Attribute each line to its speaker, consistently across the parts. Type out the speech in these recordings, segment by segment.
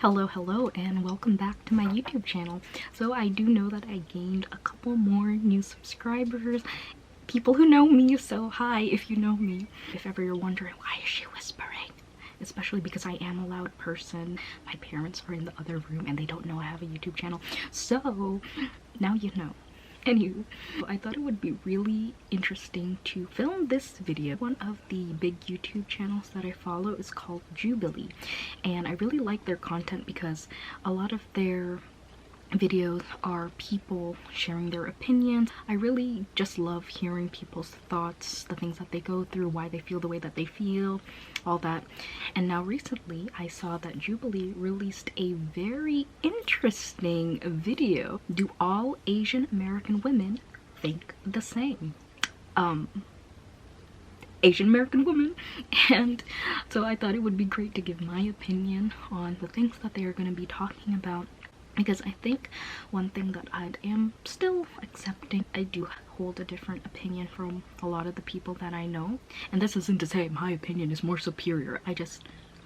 Speaker 1: Hello, and welcome back to my YouTube channel. So I do know that I gained a couple more new subscribers, people who know me, so hi if you know me. If ever you're wondering, why is she whispering? Especially because I am a loud person. My parents are in the other room and they don't know I have a YouTube channel. So now you know. Anywho, I thought it would be really interesting to film this video. One of the big YouTube channels that I follow is called Jubilee, and I really like their content because a lot of their videos are people sharing their opinions. I really just love hearing people's thoughts, the things that they go through, why they feel the way that they feel, all that. And now recently I saw that Jubilee released a very interesting video. Do all Asian American women think the same? Asian American women. And so I thought it would be great to give my opinion on the things that they are going to be talking about, because I think one thing that I am still accepting, I do hold a different opinion from a lot of the people that I know. And this isn't to say my opinion is more superior, I just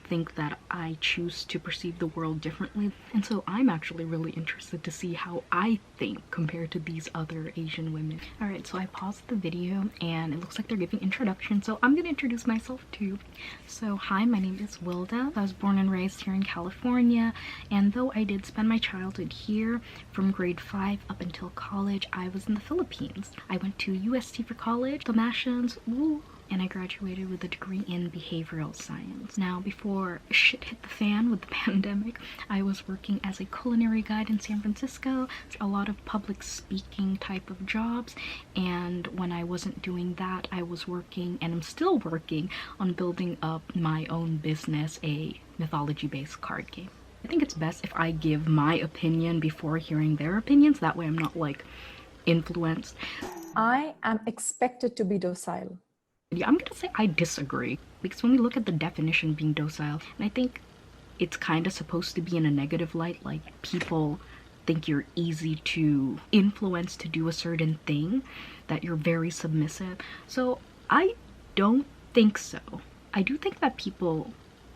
Speaker 1: think that I choose to perceive the world differently. And so I'm actually really interested to see how I think compared to these other Asian women. Alright, so I paused the video and it looks like they're giving introductions, so I'm gonna introduce myself too. So hi, my name is Wilda. I was born and raised here in California, and though I did spend my childhood here from grade 5 up until college, I was in the Philippines. I went to UST for college, the Mashans, woo, and I graduated with a degree in behavioral science. Now, before shit hit the fan with the pandemic, I was working as a culinary guide in San Francisco, a lot of public speaking type of jobs, and when I wasn't doing that, I was working, and I'm still working, on building up my own business, a mythology-based card game. I think it's best if I give my opinion before hearing their opinions, that way I'm not like influenced.
Speaker 2: I am expected to be docile.
Speaker 1: Yeah, I'm gonna say I disagree, because when we look at the definition of being docile, and I think it's kind of supposed to be in a negative light, like people think you're easy to influence to do a certain thing, that you're very submissive. So I don't think so. I do think that people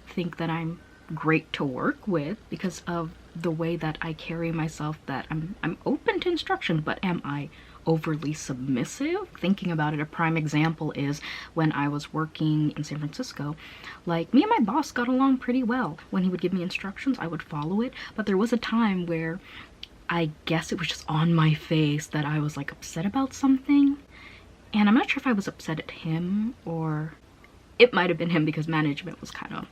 Speaker 1: think that I'm great to work with because of the way that I carry myself, that I'm open to instruction, but am I overly submissive? Thinking about it, a prime example is when I was working in San Francisco, like me and my boss got along pretty well. When he would give me instructions, I would follow it, but there was a time where I guess it was just on my face that I was like upset about something, and I'm not sure if I was upset at him, or it might have been him because management was kind of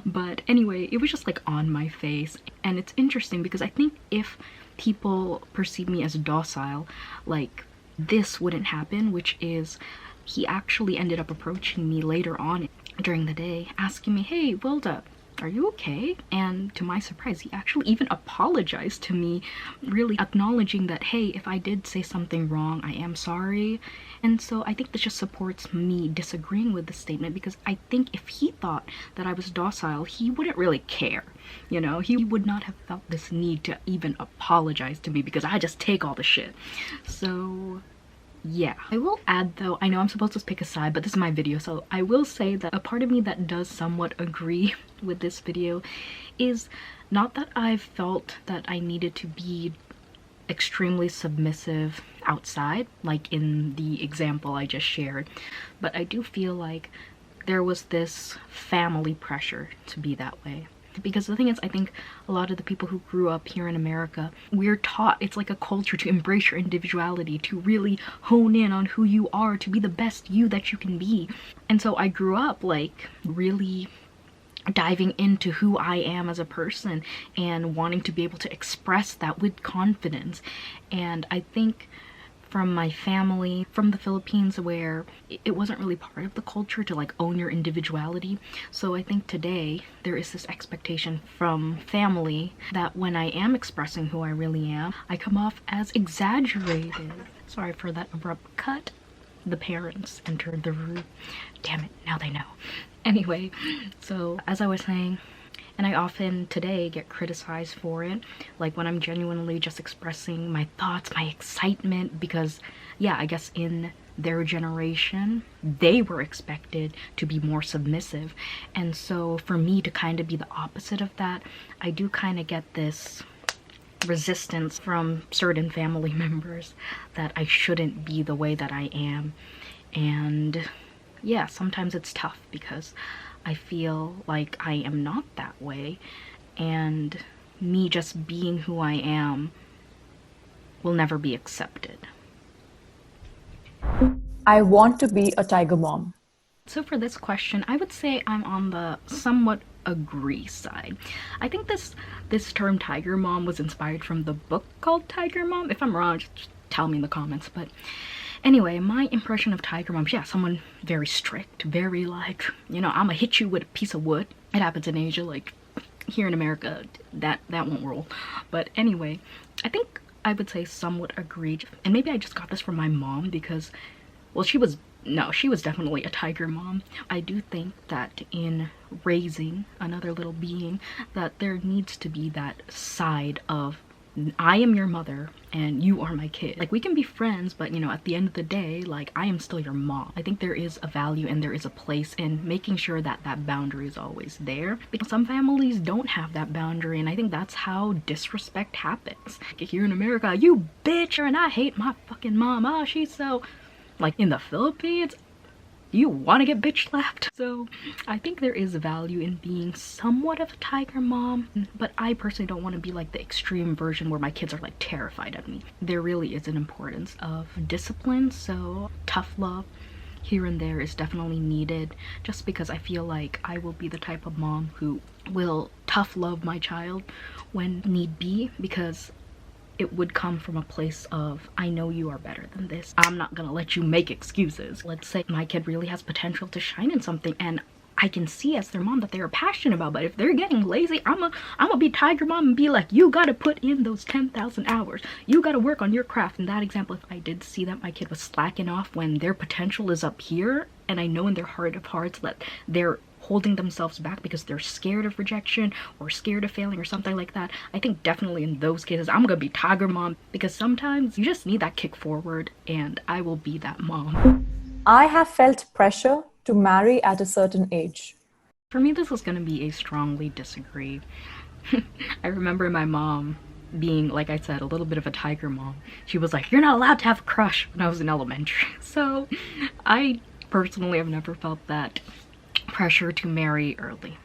Speaker 1: but anyway, it was just like on my face. And it's interesting because I think if people perceive me as docile, like this wouldn't happen, which is he actually ended up approaching me later on during the day asking me, hey Wilda, are you okay? And to my surprise, he actually even apologized to me, really acknowledging that, hey, if I did say something wrong, I am sorry. And so I think this just supports me disagreeing with the statement, because I think if he thought that I was docile, he wouldn't really care. You know, he would not have felt this need to even apologize to me because I just take all the shit. So yeah, I will add though, I know I'm supposed to pick a side, but this is my video, so I will say that a part of me that does somewhat agree with this video is not that I've felt that I needed to be extremely submissive outside, like in the example I just shared, but I do feel like there was this family pressure to be that way. Because the thing is, I think a lot of the people who grew up here in America, we're taught, it's like a culture to embrace your individuality, to really hone in on who you are, to be the best you that you can be. And so I grew up like really diving into who I am as a person and wanting to be able to express that with confidence. And I think from my family from the Philippines, where it wasn't really part of the culture to like own your individuality. So I think today there is this expectation from family that when I am expressing who I really am, I come off as exaggerated. Sorry for that abrupt cut. The parents entered the room. Damn it, now they know. Anyway, so as I was saying, and I often today get criticized for it, like when I'm genuinely just expressing my thoughts, my excitement, because yeah, I guess in their generation, they were expected to be more submissive. And so for me to kind of be the opposite of that, I do kind of get this resistance from certain family members that I shouldn't be the way that I am. And yeah, sometimes it's tough because I feel like I am not that way, and me just being who I am will never be accepted.
Speaker 2: I want to be a tiger mom.
Speaker 1: So for this question, I would say I'm on the somewhat agree side. I think this term tiger mom was inspired from the book called Tiger Mom. If I'm wrong, just tell me in the comments. But anyway, my impression of tiger moms, yeah, someone very strict, very like, you know, I'ma hit you with a piece of wood. It happens in Asia, like here in America, that won't roll. But anyway, I think I would say somewhat agreed. And maybe I just got this from my mom because, well, she was definitely a tiger mom. I do think that in raising another little being, that there needs to be that side of, I am your mother and you are my kid. Like, we can be friends, but you know, at the end of the day, like, I am still your mom. I think there is a value and there is a place in making sure that that boundary is always there, because some families don't have that boundary, and I think that's how disrespect happens. Like, here in America, you bitch, and I hate my fucking mom. Oh, she's so... Like, in the Philippines, you want to get bitch slapped. So I think there is value in being somewhat of a tiger mom, but I personally don't want to be like the extreme version where my kids are like terrified of me. There really is an importance of discipline, so tough love here and there is definitely needed, just because I feel like I will be the type of mom who will tough love my child when need be, because it would come from a place of, I know you are better than this. I'm not gonna let you make excuses. Let's say my kid really has potential to shine in something, and I can see as their mom that they're passionate about, but if they're getting lazy, I'm a be tiger mom and be like, you gotta put in those 10,000 hours. You gotta work on your craft. In that example, if I did see that my kid was slacking off when their potential is up here, and I know in their heart of hearts that they're holding themselves back because they're scared of rejection or scared of failing or something like that, I think definitely in those cases I'm gonna be tiger mom, because sometimes you just need that kick forward, and I will be that mom.
Speaker 2: I have felt pressure to marry at a certain age.
Speaker 1: For me, this is gonna be a strongly disagree. I remember my mom being, like I said, a little bit of a tiger mom. She was like, you're not allowed to have a crush, when I was in elementary. So I personally have never felt that pressure to marry early.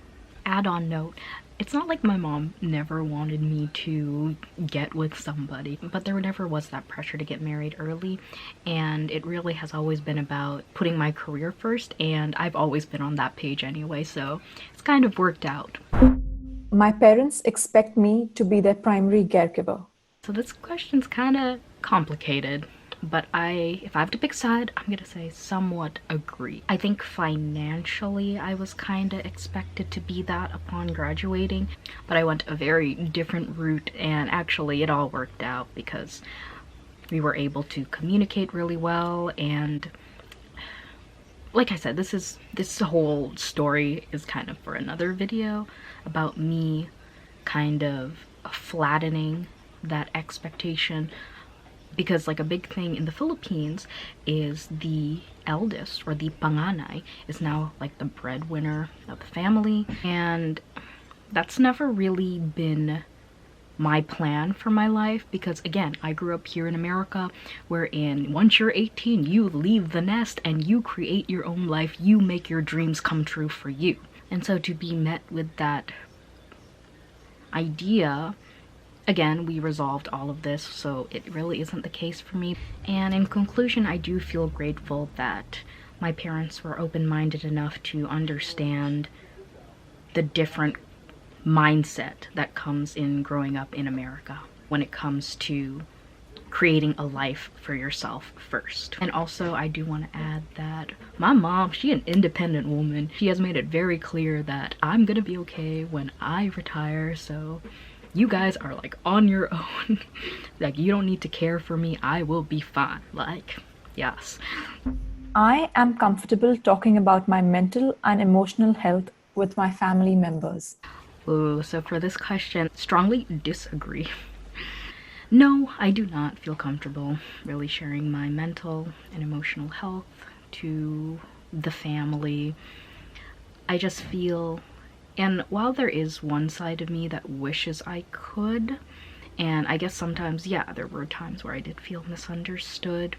Speaker 1: Add-on note, it's not like my mom never wanted me to get with somebody, but there never was that pressure to get married early, and it really has always been about putting my career first, and I've always been on that page anyway, so it's kind of worked out.
Speaker 2: My parents expect me to be their primary caregiver.
Speaker 1: So this question's kind of complicated, but if I have to pick a side, I'm gonna say somewhat agree. I think financially I was kind of expected to be that upon graduating, but I went a very different route, and actually it all worked out because we were able to communicate really well. And like I said, this whole story is kind of for another video about me kind of flattening that expectation, because like a big thing in the Philippines is the eldest, or the panganay, is now like the breadwinner of the family, and that's never really been my plan for my life, because again, I grew up here in America, wherein once you're 18 you leave the nest and you create your own life, you make your dreams come true for you. And so to be met with that idea, again, we resolved all of this, so it really isn't the case for me. And in conclusion, I do feel grateful that my parents were open-minded enough to understand the different mindset that comes in growing up in America when it comes to creating a life for yourself first. And also, I do want to add that my mom, she's an independent woman. She has made it very clear that I'm gonna be okay when I retire, so you guys are like on your own. Like, you don't need to care for me, I will be fine. Like, yes.
Speaker 2: I am comfortable talking about my mental and emotional health with my family members.
Speaker 1: Ooh, so for this question, strongly disagree. No, I do not feel comfortable really sharing my mental and emotional health to the family. I just feel, and while there is one side of me that wishes I could, and I guess sometimes, yeah, there were times where I did feel misunderstood,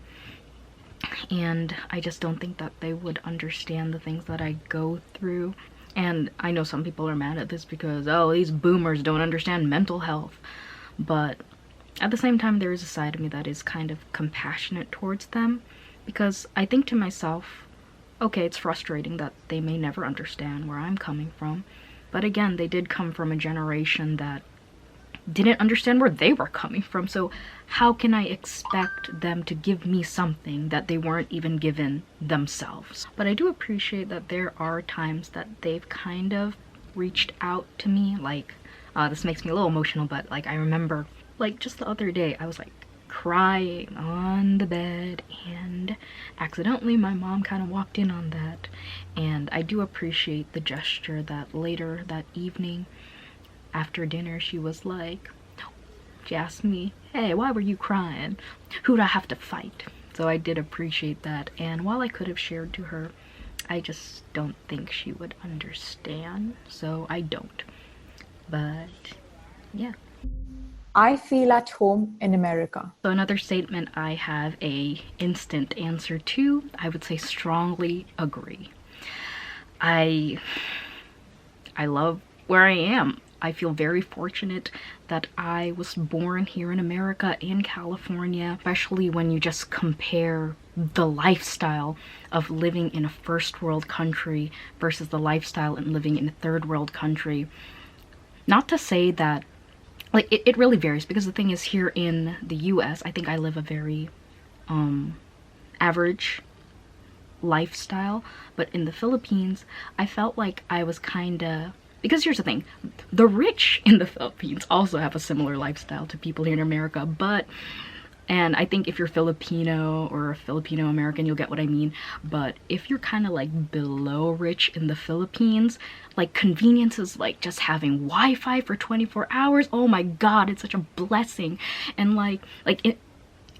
Speaker 1: and I just don't think that they would understand the things that I go through. And I know some people are mad at this because, oh, these boomers don't understand mental health, but at the same time, there is a side of me that is kind of compassionate towards them, because I think to myself, okay, it's frustrating that they may never understand where I'm coming from, but again, they did come from a generation that didn't understand where they were coming from, so how can I expect them to give me something that they weren't even given themselves? But I do appreciate that there are times that they've kind of reached out to me, like, this makes me a little emotional, but like I remember, like just the other day, I was like crying on the bed, and accidentally my mom kind of walked in on that, and I do appreciate the gesture that later that evening after dinner she was like, she asked me, hey, why were you crying? Who'd I have to fight? So I did appreciate that, and while I could have shared to her, I just don't think she would understand, so I don't. But yeah.
Speaker 2: I feel at home in America.
Speaker 1: So another statement I have a instant answer to, I would say strongly agree. I love where I am. I feel very fortunate that I was born here in America, in California, especially when you just compare the lifestyle of living in a first world country versus the lifestyle and living in a third world country. Not to say that, like, it really varies, because the thing is, here in the US, I think I live a very average lifestyle, but in the Philippines, I felt like I was kinda, because here's the thing, the rich in the Philippines also have a similar lifestyle to people here in America, but, and I think if you're Filipino or a Filipino American, you'll get what I mean, but if you're kind of like below rich in the Philippines, like conveniences like just having Wi-Fi for 24 hours, oh my god, it's such a blessing. And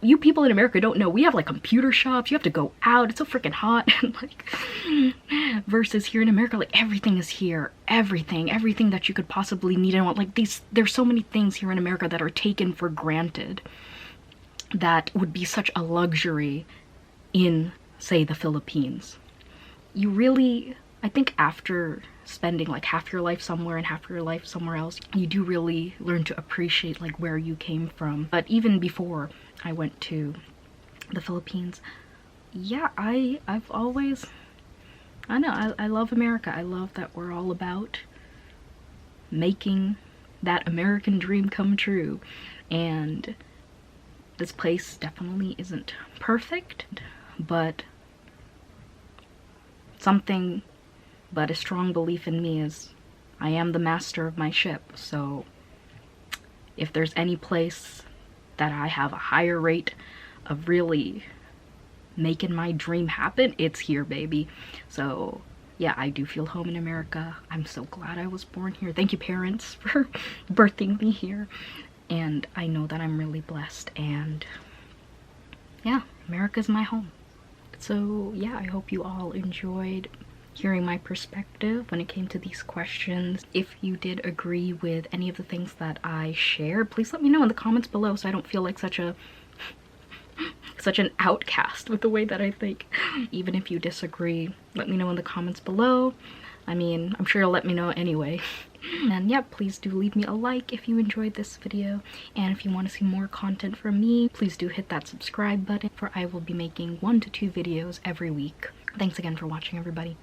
Speaker 1: you people in America don't know, we have like computer shops, you have to go out, it's so freaking hot, and like, versus here in America, like everything is here, everything that you could possibly need and want. Like there's so many things here in America that are taken for granted that would be such a luxury in, say, the Philippines. You really, I think after spending like half your life somewhere and half your life somewhere else, you do really learn to appreciate like where you came from. But even before I went to the Philippines, yeah, I've always, I know, I love America. I love that we're all about making that American dream come true. And this place definitely isn't perfect, but a strong belief in me is I am the master of my ship. So if there's any place that I have a higher rate of really making my dream happen, it's here, baby. So yeah, I do feel home in America. I'm so glad I was born here. Thank you, parents, for birthing me here. And I know that I'm really blessed, and yeah, America's my home. So yeah, I hope you all enjoyed hearing my perspective when it came to these questions. If you did agree with any of the things that I shared, please let me know in the comments below so I don't feel like such an outcast with the way that I think. Even if you disagree, let me know in the comments below. I mean, I'm sure you'll let me know anyway. And yeah, please do leave me a like if you enjoyed this video, and if you want to see more content from me, please do hit that subscribe button, for I will be making 1 to 2 videos every week. Thanks again for watching, everybody.